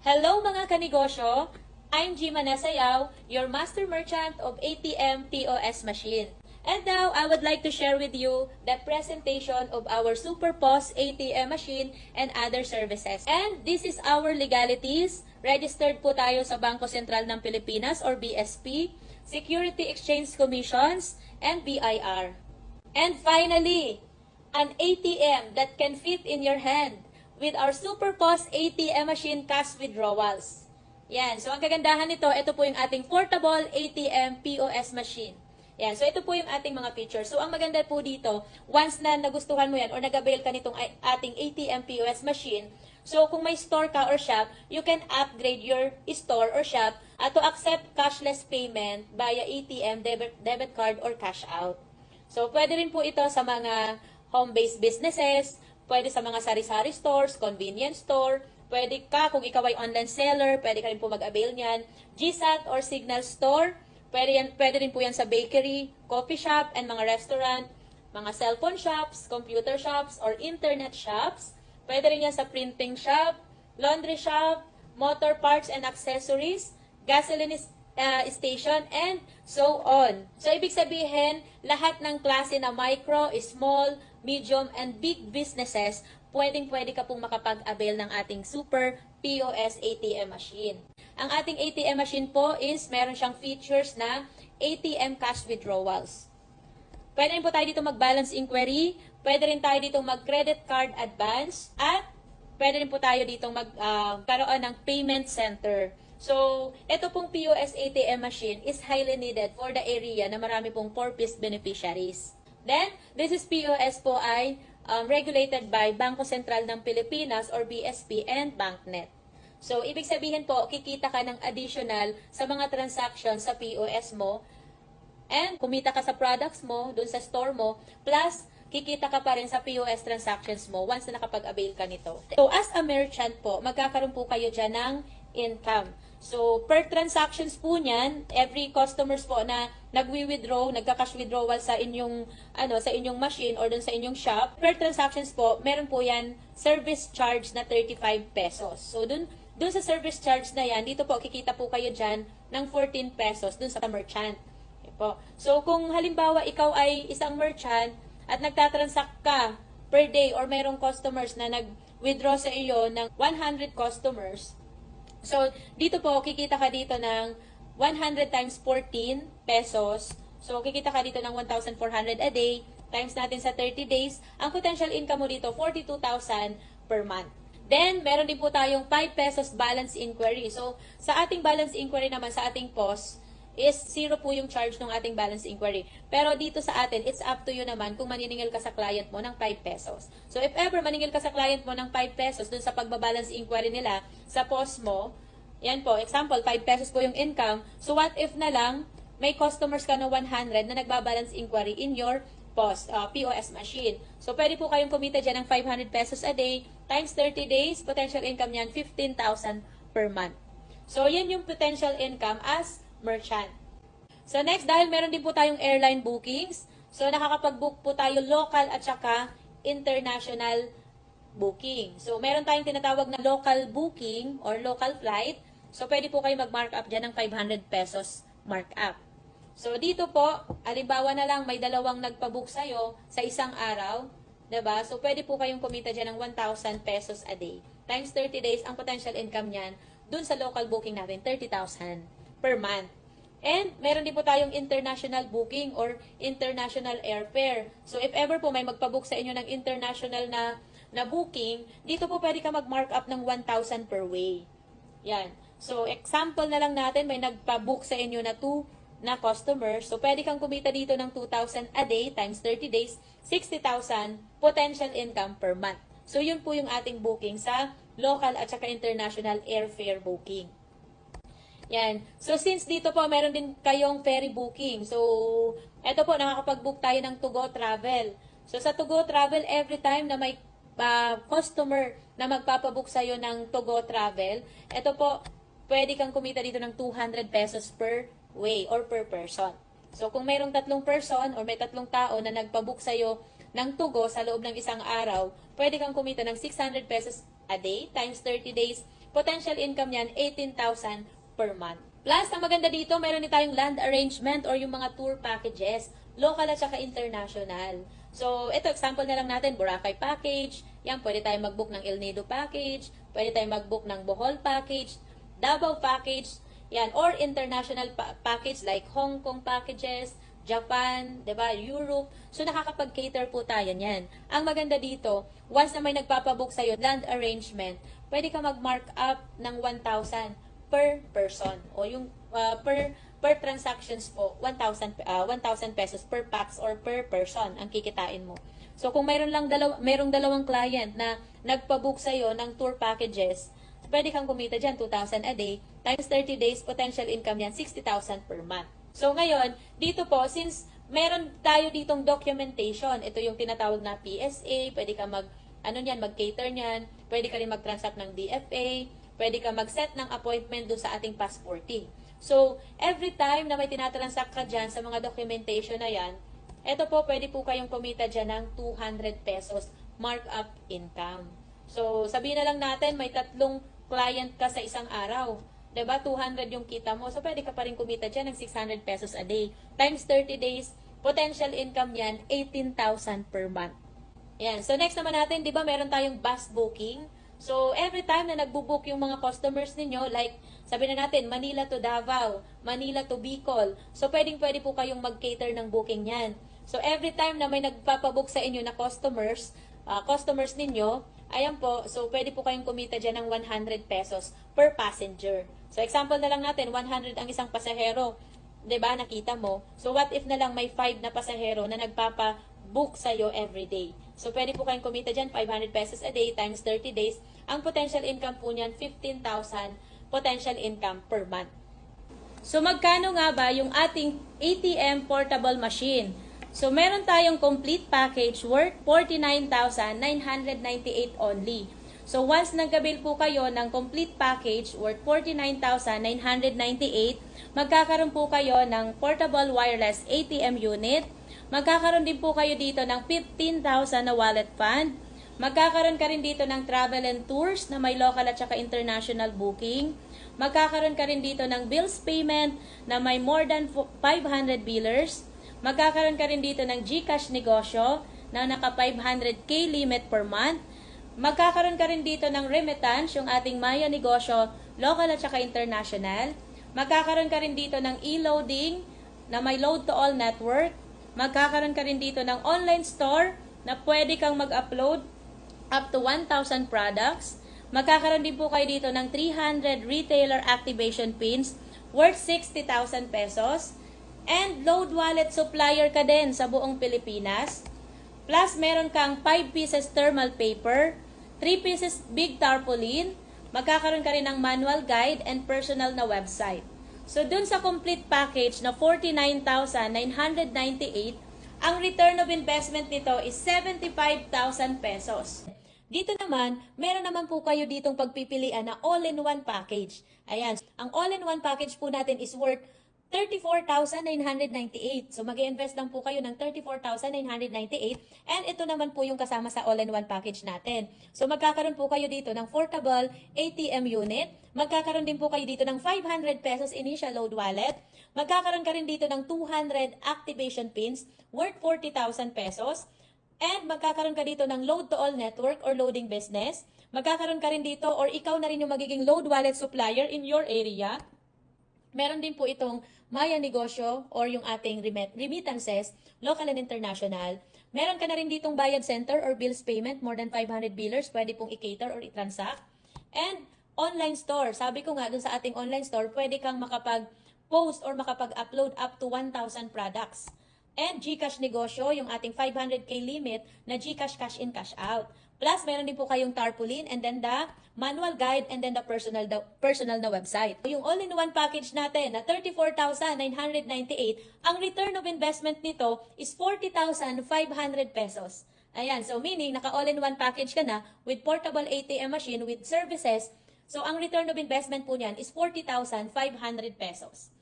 Hello mga kanegosyo! I'm Gima Nasayaw, your master merchant of ATM POS machine. And now, I would like to share with you the presentation of our SuperPOS ATM machine and other services. And this is our legalities. Registered po tayo sa Bangko Sentral ng Pilipinas or BSP, Security Exchange Commissions, and BIR. And finally, an ATM that can fit in your hand with our SuperPOS ATM machine cash withdrawals. Yan. So, ang kagandahan nito, ito po yung ating portable ATM POS machine. Yan. So, ito po yung ating mga features. So, ang maganda po dito, once na nagustuhan mo yan or nag-avail ka nitong ating ATM POS machine, so, kung may store ka or shop, you can upgrade your store or shop to accept cashless payment via ATM, debit card, or cash out. So, pwede rin po ito sa mga home-based businesses, pwede sa mga sari-sari stores, convenience store, pwede ka, kung ikaw ay online seller, pwede ka rin po mag-avail niyan. GSAT or Signal Store, pwede rin po yan sa bakery, coffee shop, and mga restaurant, mga cellphone shops, computer shops, or internet shops. Pwede rin yan sa printing shop, laundry shop, motor parts and accessories, gasoline station, and so on. So, ibig sabihin, lahat ng klase na micro, small, medium, and big businesses, pwedeng-pwede ka pong makapag-avail ng ating Super POS ATM machine. Ang ating ATM machine po is meron siyang features na ATM cash withdrawals. Pwede rin po tayo dito mag-balance inquiry, pwede rin tayo dito mag-credit card advance, at pwede rin po tayo dito magkaroon ng payment center. So, ito pong POS ATM machine is highly needed for the area na marami pong purpose beneficiaries. Then, this is POS po ay regulated by Bangko Sentral ng Pilipinas or BSP and BancNet. So, ibig sabihin po, kikita ka ng additional sa mga transactions sa POS mo and kumita ka sa products mo, dun sa store mo, plus kikita ka pa rin sa POS transactions mo once na nakapag-avail ka nito. So, as a merchant po, magkakaroon po kayo dyan ng income. So, per transactions po niyan, every customers po na nagwi-withdraw, nagka-cash withdrawal sa inyong sa inyong machine or dun sa inyong shop, per transactions po, meron po yan service charge na 35 pesos. So, dun sa service charge na yan, dito po kikita po kayo diyan ng 14 pesos dun sa merchant. Okay po. So, kung halimbawa ikaw ay isang merchant at nagtatransact ka per day or mayroong customers na nag-withdraw sa iyo ng 100 customers, so, dito po, kikita ka dito ng 100 times 14 pesos. So, kikita ka dito ng 1,400 a day, times natin sa 30 days. Ang potential income mo dito, 42,000 per month. Then, meron din po tayong 5 pesos balance inquiry. So, sa ating balance inquiry naman, sa ating POS, is 0 po yung charge ng ating balance inquiry. Pero dito sa atin, it's up to you naman kung maniningil ka sa client mo ng 5 pesos. So, if ever maningil ka sa client mo ng 5 pesos dun sa pagbabalance inquiry nila sa POS mo, yan po, example, 5 pesos po yung income. So, what if na lang, may customers ka na 100 na nagbabalance inquiry in your POS machine. So, pwede po kayong kumita dyan ng 500 pesos a day, times 30 days, potential income niyan, 15,000 per month. So, yan yung potential income as merchant. So, next, dahil meron din po tayong airline bookings, so, nakakapag-book po tayo local at saka international booking. So, meron tayong tinatawag na local booking or local flight. So, pwede po kayo mag-markup dyan ng 500 pesos markup. So, dito po, halimbawa na lang may dalawang nagpa-book sa'yo sa isang araw, diba? So, pwede po kayong kumita dyan ng 1,000 pesos a day. Times 30 days, ang potential income niyan, dun sa local booking natin, 30,000 per month. And, meron din po tayong international booking or international airfare. So, if ever po may magpa-book sa inyo ng international na booking, dito po pwede ka mag-mark up ng 1,000 per way. Yan. So, example na lang natin, may nagpa-book sa inyo na 2 na customers. So, pwede kang kumita dito ng 2,000 a day times 30 days, 60,000 potential income per month. So, yun po yung ating booking sa local at saka international airfare booking. Yan. So, since dito po, meron din kayong ferry booking. So, eto po, nakakapag-book tayo ng To-Go Travel. So, sa To-Go Travel, every time na may customer na magpapabook sa'yo ng To-Go Travel, eto po, pwede kang kumita dito ng 200 pesos per way or per person. So, kung mayroong 3 person or may 3 tao na nagpabook sa'yo ng To-Go sa loob ng isang araw, pwede kang kumita ng 600 pesos a day times 30 days, potential income niyan 18,000 per month. Plus, ang maganda dito, meron din tayong land arrangement or yung mga tour packages, local at saka international. So, ito, example na lang natin, Boracay package. Yan, pwede tayong mag-book ng El Nido package. Pwede tayong mag-book ng Bohol package, Davao package, yan, or international package like Hong Kong packages, Japan, 'di ba, Europe. So nakakapag-cater po tayo niyan. Ang maganda dito, once na may nagpapabook sa iyo land arrangement, pwede ka mag-mark up ng 1,000 per person o yung per transactions po 1,000 pesos per pax or per person ang kikitain mo. So kung merong dalawang client na nagpa-book sa iyo ng tour packages, pwede kang kumita diyan 2,000 a day times 30 days, potential income yan 60,000 per month. So ngayon, dito po, since meron tayo ditong documentation, ito yung tinatawag na PSA, pwede ka mag-cater niyan, pwede ka rin mag-transact ng DFA, pwede ka mag-set ng appointment doon sa ating passporting. So, every time na may tinatransact ka dyan sa mga documentation na yan, ito po, pwede po kayong kumita dyan ng 200 pesos markup income. So, sabihin na lang natin, may 3 client ka sa isang araw. 'Di ba? 200 yung kita mo. So, pwede ka pa rin kumita dyan ng 600 pesos a day. Times 30 days, potential income yan, 18,000 per month. Yan. So, next naman natin, 'di ba, meron tayong bus booking. So, every time na nagbo-book yung mga customers ninyo, like, sabi na natin, Manila to Davao, Manila to Bicol. So, pwede po kayong mag-cater ng booking yan. So, every time na may nagpapabook sa inyo na customers ninyo, ayan po, so pwede po kayong kumita dyan ng 100 pesos per passenger. So, example na lang natin, 100 ang isang pasahero. 'Di ba, nakita mo? So, what if na lang may 5 na pasahero na nagpapa-book sa'yo every day? So, pwede po kayong kumita dyan 500 pesos a day times 30 days. Ang potential income po niyan, 15,000 potential income per month. So, magkano nga ba yung ating ATM portable machine? So, meron tayong complete package worth 49,998 only. So, once nagkabil po kayo ng complete package worth 49,998, magkakaroon po kayo ng portable wireless ATM unit. Magkakaroon din po kayo dito ng 15,000 na wallet fund. Magkakaroon ka rin dito ng travel and tours na may local at saka international booking. Magkakaroon ka rin dito ng bills payment na may more than 500 billers. Magkakaroon ka rin dito ng GCash negosyo na naka 500k limit per month. Magkakaroon ka rin dito ng remittance, yung ating Maya negosyo, local at saka international. Magkakaroon ka rin dito ng e-loading na may load to all network. Magkakaroon ka rin dito ng online store na pwede kang mag-upload up to 1,000 products. Magkakaroon din po kayo dito ng 300 retailer activation pins worth 60,000 pesos. And load wallet supplier ka din sa buong Pilipinas. Plus, meron kang 5 pieces thermal paper, 3 pieces big tarpaulin, magkakaroon ka rin ng manual guide and personal na website. So, dun sa complete package na 49,998, ang return of investment nito is 75,000 pesos. Dito naman, meron naman po kayo ditong pagpipilian na all-in-one package. Ayan, ang all-in-one package po natin is worth 34,998. So, mag-i-invest lang po kayo ng 34,998 and ito naman po yung kasama sa all-in-one package natin. So, magkakaroon po kayo dito ng portable ATM unit. Magkakaroon din po kayo dito ng 500 pesos initial load wallet. Magkakaroon ka rin dito ng 200 activation pins worth 40,000 pesos. And magkakaroon ka dito ng load to all network or loading business. Magkakaroon ka rin dito or ikaw na rin yung magiging load wallet supplier in your area. Meron din po itong Maya negosyo or yung ating remittances, local and international. Meron ka na rin ditong bayad center or bills payment, more than 500 billers, pwede pong i-cater or i-transact. And online store, sabi ko nga dun sa ating online store, pwede kang makapag-post or makapag-upload up to 1,000 products. And GCash negosyo, yung ating 500k limit na GCash cash in, cash out. Plus, meron din po kayong tarpaulin and then the manual guide and then the personal na website. Yung all-in-one package natin na 34,998, ang return of investment nito is 40,500 pesos. Ayan, so meaning naka all-in-one package ka na with portable ATM machine with services. So ang return of investment po niyan is 40,500 pesos.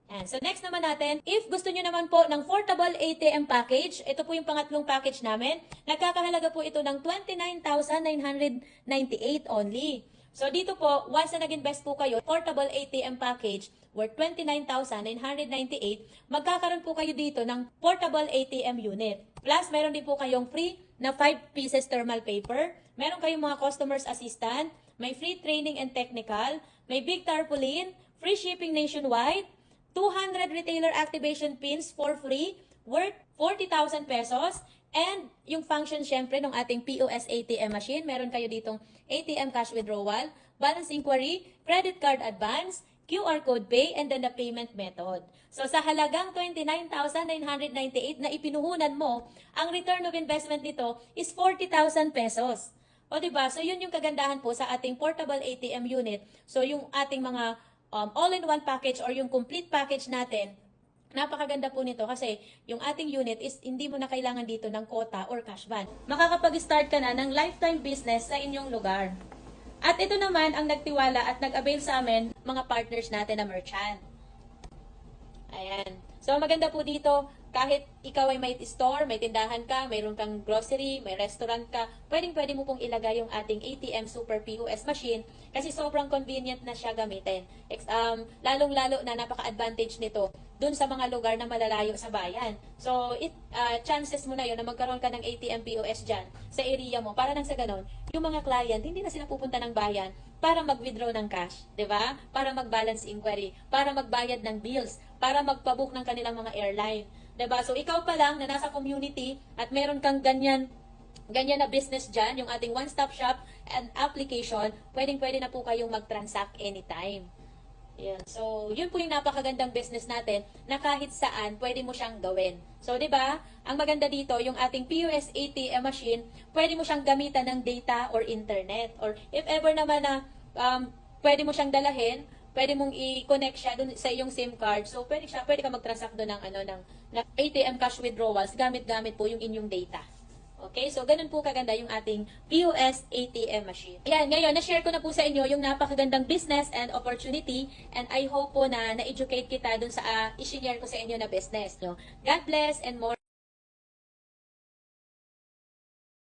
And so next naman natin, if gusto nyo naman po ng portable ATM package, ito po yung pangatlong package namin. Nagkakahalaga po ito ng 29,998 only. So dito po, once na nag-invest po kayo, portable ATM package worth 29,998, magkakaroon po kayo dito ng portable ATM unit. Plus, meron din po kayong free na 5 pieces thermal paper. Meron kayong mga customer's assistant, may free training and technical, may big tarpaulin, free shipping nationwide, 200 retailer activation pins for free, worth 40,000 pesos, and yung function syempre ng ating POS ATM machine, meron kayo ditong ATM cash withdrawal, balance inquiry, credit card advance, QR code pay, and then the payment method. So sa halagang 29,998 na ipinuhunan mo, ang return of investment nito is 40,000 pesos. O diba? So yun yung kagandahan po sa ating portable ATM unit. So yung ating mga all-in-one package or yung complete package natin, napakaganda po nito kasi yung ating unit is hindi mo na kailangan dito ng quota or cash van. Makakapag-start ka na ng lifetime business sa inyong lugar. At ito naman ang nagtiwala at nag-avail sa amin mga partners natin na merchant. Ayan. So maganda po dito, kahit ikaw ay may store, may tindahan ka, mayroon kang grocery, may restaurant ka, pwede mo pong ilagay yung ating ATM Super POS machine kasi sobrang convenient na siya gamitin. Lalong-lalo na napaka-advantage nito dun sa mga lugar na malalayo sa bayan. So, chances mo na yun na magkaroon ka ng ATM POS dyan sa area mo para nang sa ganon, yung mga client, hindi na sila pupunta ng bayan para mag-withdraw ng cash, di ba? Para mag-balance inquiry, para magbayad ng bills, para magpabook ng kanilang mga airline. Diba? So, ikaw pa lang na nasa community at meron kang ganyan na business dyan, yung ating one-stop shop and application, pwedeng-pwede na po kayong mag-transact anytime. Yan. So, yun po yung napakagandang business natin na kahit saan pwede mo siyang gawin. So, di ba? Ang maganda dito, yung ating POS ATM machine, pwede mo siyang gamitan ng data or internet. Or if ever naman na pwede mo siyang dalahin, pwede mong i-connect siya dun sa iyong SIM card. So, pwede ka mag-transact doon ng ATM cash withdrawals gamit-gamit po yung inyong data. Okay? So, ganun po kaganda yung ating POS ATM machine. Ayan, ngayon, na-share ko na po sa inyo yung napakagandang business and opportunity and I hope po na na-educate kita dun sa i-share ko sa inyo na business. No? God bless and more.